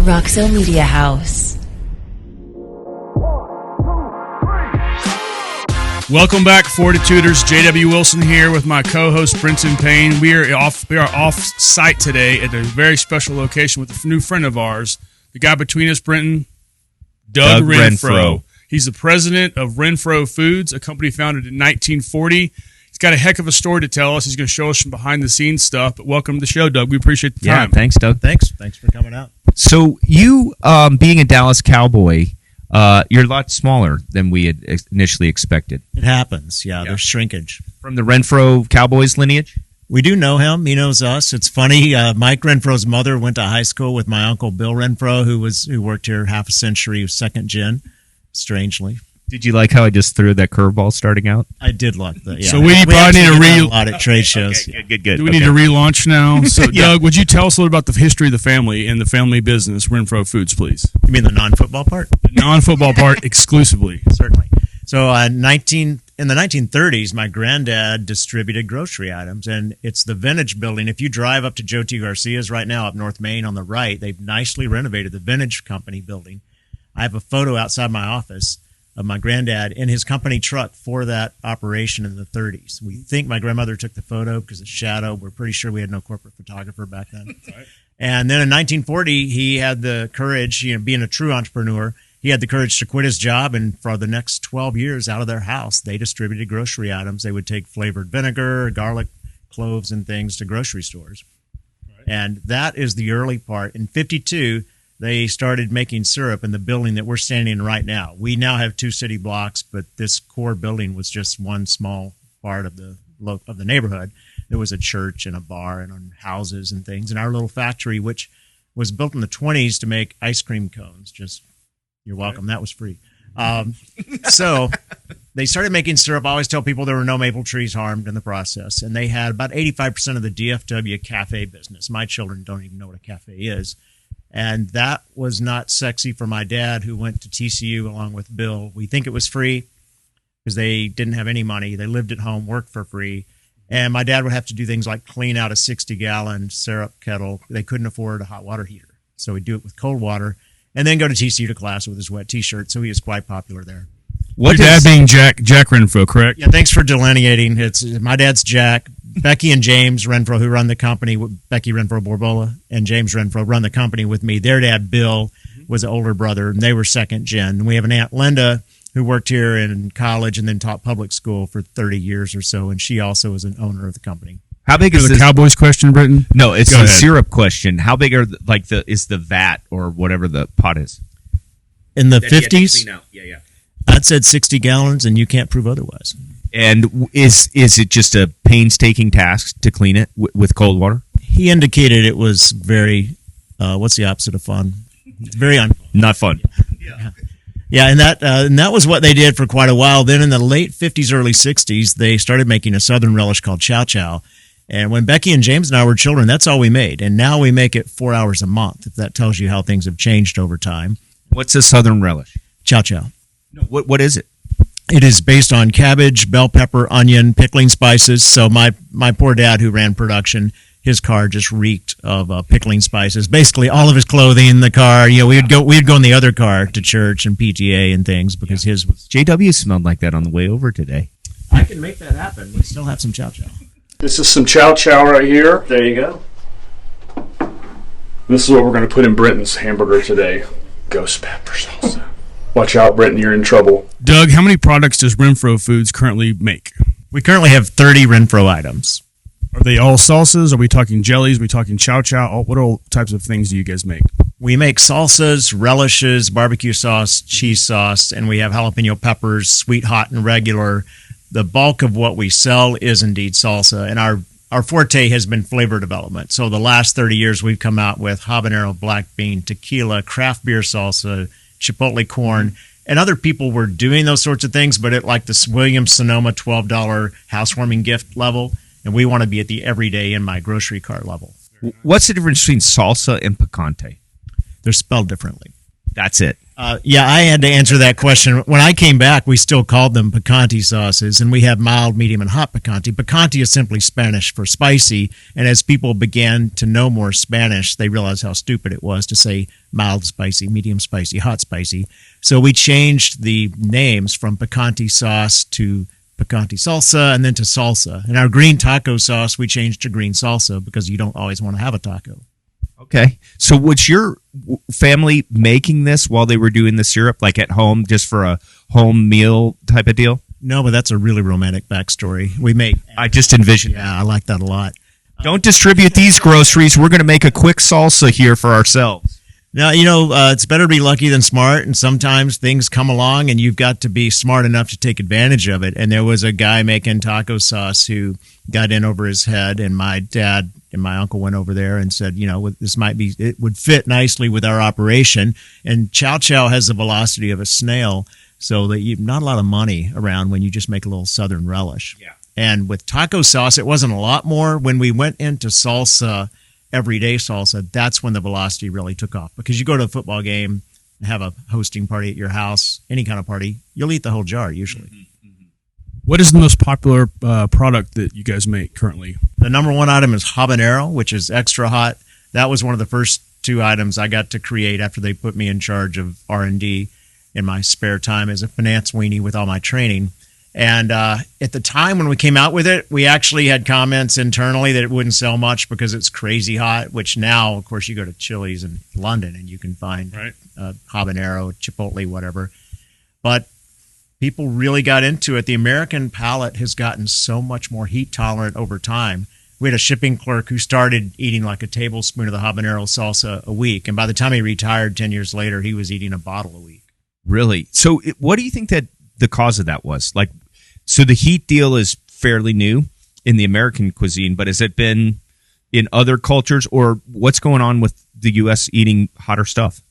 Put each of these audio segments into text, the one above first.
Roxo Media House. Welcome back, FORTituders. J.W. Wilson here with my co-host Brenton Payne. We are off site today at a very special location with a new friend of ours. The guy between us, Brenton, Doug Renfro. He's the president of Renfro Foods, a company founded in 1940. He's got a heck of a story to tell us. He's going to show us some behind-the-scenes stuff. But welcome to the show, Doug. We appreciate the time. Yeah, thanks, Doug. Thanks for coming out. So you, being a Dallas Cowboy, you're a lot smaller than we had initially expected. It happens. Yeah, there's shrinkage. From the Renfro Cowboys lineage? We do know him. He knows us. It's funny. Mike Renfro's mother went to high school with my uncle Bill Renfro, who worked here half a century, second gen, strangely. Did you like how I just threw that curveball starting out? I did like that, yeah. So we probably need a lot at trade shows. Okay, good. Do we need to relaunch now? So, Doug, would you tell us a little about the history of the family and the family business, Renfro Foods, please? You mean the non-football part? The non-football part exclusively. Certainly. So in the 1930s, my granddad distributed grocery items, and it's the Vintage Building. If you drive up to Joe T. Garcia's right now up North Main on the right, they've nicely renovated the Vintage Company building. I have a photo outside my office of my granddad in his company truck for that operation in the 30s. We think my grandmother took the photo because it's shadow. We're pretty sure we had no corporate photographer back then. Right. And then in 1940, he had the courage, being a true entrepreneur, he had the courage to quit his job, and for the next 12 years out of their house, they distributed grocery items. They would take flavored vinegar, garlic, cloves, and things to grocery stores. Right. And that is the early part. In 52, they started making syrup in the building that we're standing in right now. We now have 2 city blocks, but this core building was just one small part of the neighborhood. There was a church and a bar and houses and things. And our little factory, which was built in the 20s to make ice cream cones. You're welcome. That was free. So they started making syrup. I always tell people there were no maple trees harmed in the process. And they had about 85% of the DFW cafe business. My children don't even know what a cafe is. And that was not sexy for my dad, who went to TCU along with Bill. We think it was free because they didn't have any money. They lived at home, worked for free. And my dad would have to do things like clean out a 60-gallon syrup kettle. They couldn't afford a hot water heater. So he'd do it with cold water and then go to TCU to class with his wet T-shirt. So he was quite popular there. Your dad being Jack Renfro, correct? Yeah, thanks for delineating. My dad's Jack. Becky and James Renfro, who run the company, Becky Renfro Borbola and James Renfro run the company with me. Their dad, Bill, was an older brother, and they were second gen. And we have an Aunt Linda who worked here in college and then taught public school for 30 years or so, and she also is an owner of the company. How big is the Cowboys question, Britton? No, it's the syrup question. How big is the vat or whatever the pot is? In the 50s? Yeah. I'd said 60 gallons, and you can't prove otherwise. And is it just a painstaking task to clean it with cold water? He indicated it was very, what's the opposite of fun? Very not fun. Yeah, and that was what they did for quite a while. Then in the late 50s, early 60s, they started making a southern relish called chow. And when Becky and James and I were children, that's all we made. And now we make it 4 hours a month, if that tells you how things have changed over time. What's a southern relish? Chow. No, what is it? It is based on cabbage, bell pepper, onion, pickling spices. So my poor dad, who ran production, his car just reeked of pickling spices. Basically, all of his clothing, the car. We'd go in the other car to church and PTA and things because his was. JW smelled like that on the way over today. I can make that happen. We still have some chow. This is some chow right here. There you go. This is what we're going to put in Britton's hamburger today. Ghost pepper salsa. Watch out, Britton, you're in trouble. Doug, how many products does Renfro Foods currently make? We currently have 30 Renfro items. Are they all salsas? Are we talking jellies? Are we talking chow? What all types of things do you guys make? We make salsas, relishes, barbecue sauce, cheese sauce, and we have jalapeno peppers, sweet, hot, and regular. The bulk of what we sell is indeed salsa, and our forte has been flavor development. So the last 30 years, we've come out with habanero, black bean, tequila, craft beer salsa, chipotle corn, and other people were doing those sorts of things, but at like the Williams-Sonoma $12 housewarming gift level, and we want to be at the everyday in my grocery cart level. What's the difference between salsa and picante? They're spelled differently. That's it. Yeah, I had to answer that question. When I came back, we still called them picante sauces, and we have mild, medium, and hot picante. Picante is simply Spanish for spicy, and as people began to know more Spanish, they realized how stupid it was to say mild spicy, medium spicy, hot spicy. So we changed the names from picante sauce to picante salsa and then to salsa. And our green taco sauce, we changed to green salsa because you don't always want to have a taco. Okay. So was your family making this while they were doing the syrup, like at home, just for a home meal type of deal? No, but that's a really romantic backstory. We make. I just envisioned. Yeah, I like that a lot. Don't distribute these groceries. We're going to make a quick salsa here for ourselves. Now, it's better to be lucky than smart, and sometimes things come along and you've got to be smart enough to take advantage of it. And there was a guy making taco sauce who got in over his head, and my dad and my uncle went over there and said, it would fit nicely with our operation. And chow has the velocity of a snail, so that not a lot of money around when you just make a little southern relish. Yeah. And with taco sauce, it wasn't a lot more. When we went into salsa, everyday salsa, that's when the velocity really took off. Because you go to a football game and have a hosting party at your house, any kind of party, you'll eat the whole jar usually. What is the most popular product that you guys make currently? The number one item is habanero, which is extra hot. That was one of the first two items I got to create after they put me in charge of R&D in my spare time as a finance weenie with all my training. And at the time when we came out with it, we actually had comments internally that it wouldn't sell much because it's crazy hot, which now, of course, you go to Chili's in London and you can find habanero, chipotle, whatever. But people really got into it. The American palate has gotten so much more heat tolerant over time. We had a shipping clerk who started eating like a tablespoon of the habanero salsa a week. And by the time he retired 10 years later, he was eating a bottle a week. Really? So what do you think that the cause of that was? Like, so the heat deal is fairly new in the American cuisine, but has it been in other cultures, or what's going on with the U.S. eating hotter stuff?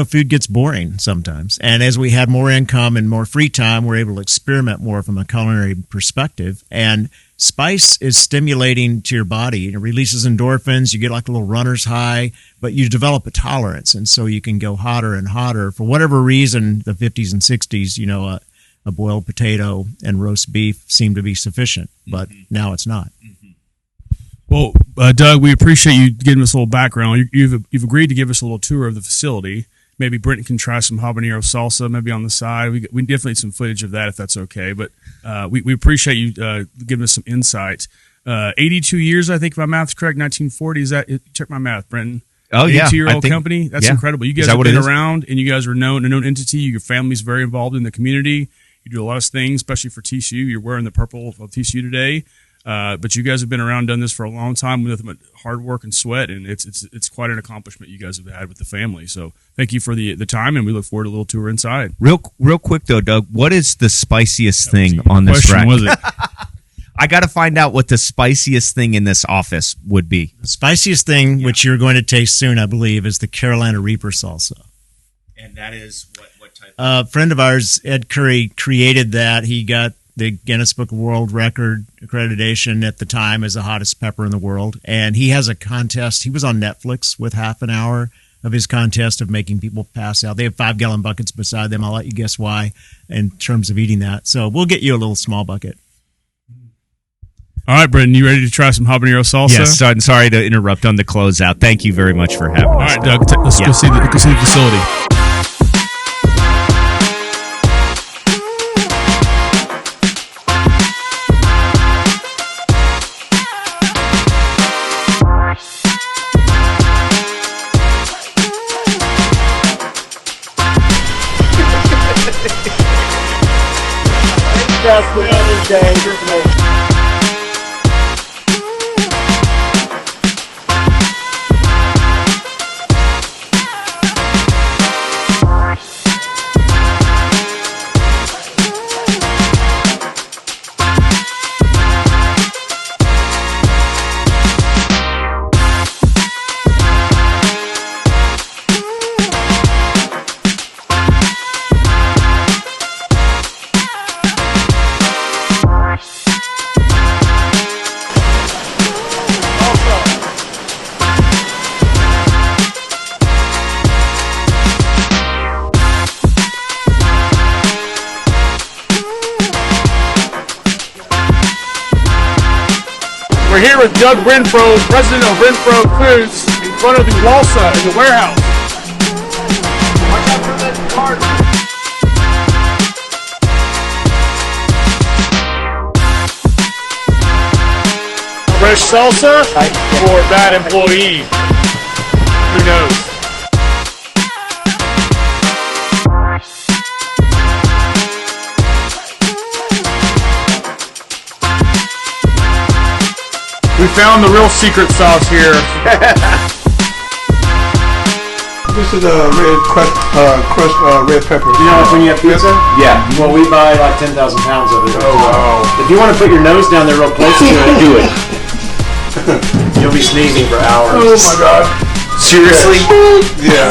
Food gets boring sometimes. And as we had more income and more free time, we're able to experiment more from a culinary perspective. And spice is stimulating to your body. It releases endorphins. You get like a little runner's high, but you develop a tolerance. And so you can go hotter and hotter. For whatever reason, the 50s and 60s, a boiled potato and roast beef seemed to be sufficient, but now it's not. Well, Doug, we appreciate you giving us a little background. You've agreed to give us a little tour of the facility. Maybe Brenton can try some habanero salsa, maybe on the side. We definitely need some footage of that if that's okay. But we appreciate you giving us some insight. 82 years, I think, if my math's correct. 1940. Is that? Check my math, Brenton. Oh, yeah. 82-year-old company. That's incredible. You guys have been around, and you guys are a known entity. Your family's very involved in the community. You do a lot of things, especially for TCU. You're wearing the purple of TCU today. But you guys have been around, done this for a long time with hard work and sweat, and it's quite an accomplishment you guys have had with the family. So thank you for the time, and we look forward to a little tour inside. Real quick though, Doug, what is the spiciest thing on this rack? Was it? I got to find out what the spiciest thing in this office would be. The spiciest thing, which you're going to taste soon, I believe, is the Carolina Reaper salsa. And that is what type? A friend of ours, Ed Curry, created that. He got the Guinness Book of World Record accreditation at the time as the hottest pepper in the world. And he has a contest. He was on Netflix with half an hour of his contest of making people pass out. They have 5-gallon buckets beside them. I'll let you guess why in terms of eating that. So we'll get you a little small bucket. All right, Brendan, you ready to try some habanero salsa? Yes, I'm sorry to interrupt on the closeout. Thank you very much for having us. All right, Doug, let's go see the facility. here with Doug Renfro, president of Renfro Foods, in front of the Walsa in the warehouse. Watch out for that card. Fresh salsa or bad employee? Who knows? We found the real secret sauce here. This is crushed red pepper. You know when you have pizza? Yeah. Well, we buy like 10,000 pounds of it. Oh, wow. If you want to put your nose down there real close to it, do it. You'll be sneezing for hours. Oh my God. Seriously? Yeah.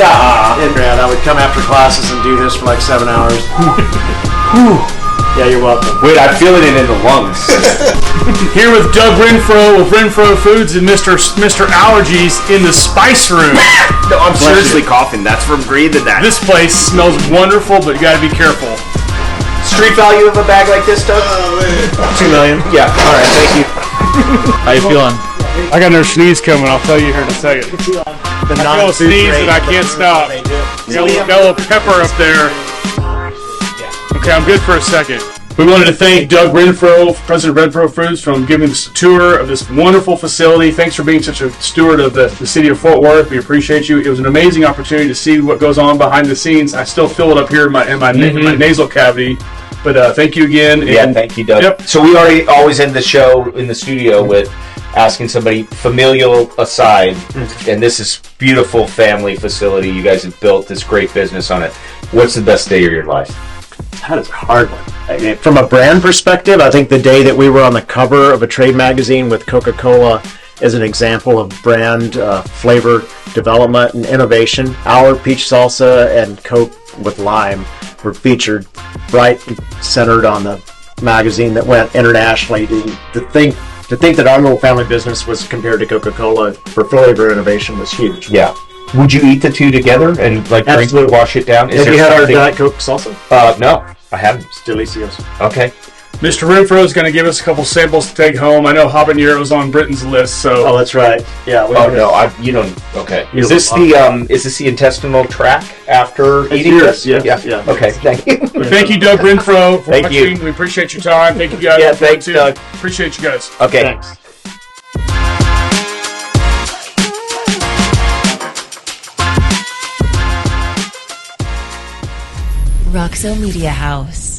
And I would come after classes and do this for like 7 hours. Yeah, you're welcome. Wait, I'm feeling it in the lungs. Here with Doug Renfro of Renfro Foods and Mr. Allergies in the spice room. No, I'm seriously coughing. That's from breathing that. This place smells wonderful, but you gotta be careful. Street value of a bag like this, Doug? $2 million. Yeah. All right. Thank you. How you feeling? I got another sneeze coming. I'll tell you here in a second. The I feel a sneeze and I can't stop. Got a little pepper up there. Okay, I'm good for a second. We wanted to thank Doug Renfro, President of Renfro Foods, from giving us a tour of this wonderful facility. Thanks for being such a steward of the city of Fort Worth. We appreciate you. It was an amazing opportunity to see what goes on behind the scenes. I still feel it up here in my nasal cavity. But thank you again. Yeah, thank you, Doug. Yep. So we always end the show in the studio with asking somebody, familial aside, and this is beautiful family facility. You guys have built this great business on it. What's the best day of your life? That is a hard one. I mean, from a brand perspective, I think the day that we were on the cover of a trade magazine with Coca-Cola is an example of brand flavor development and innovation. Our peach salsa and Coke with lime were featured right centered on the magazine that went internationally. To think that our little family business was compared to Coca-Cola for flavor innovation was huge. Yeah. Would you eat the two together and Absolutely. wash it down? Have you had our Diet Coke salsa? No, I haven't. It's delicioso. Okay. Mr. Renfro is going to give us a couple samples to take home. I know habanero's on Britain's list, so. Oh, that's right. Yeah. You don't. Okay. You Is this the intestinal tract after eating this? Yeah. Okay. Thank you. Thank you, Doug Renfro, for Thank you. watching. We appreciate your time. Thank you guys. Yeah, for thanks, too. Doug. Appreciate you guys. Okay. Thanks. Roxo Media House.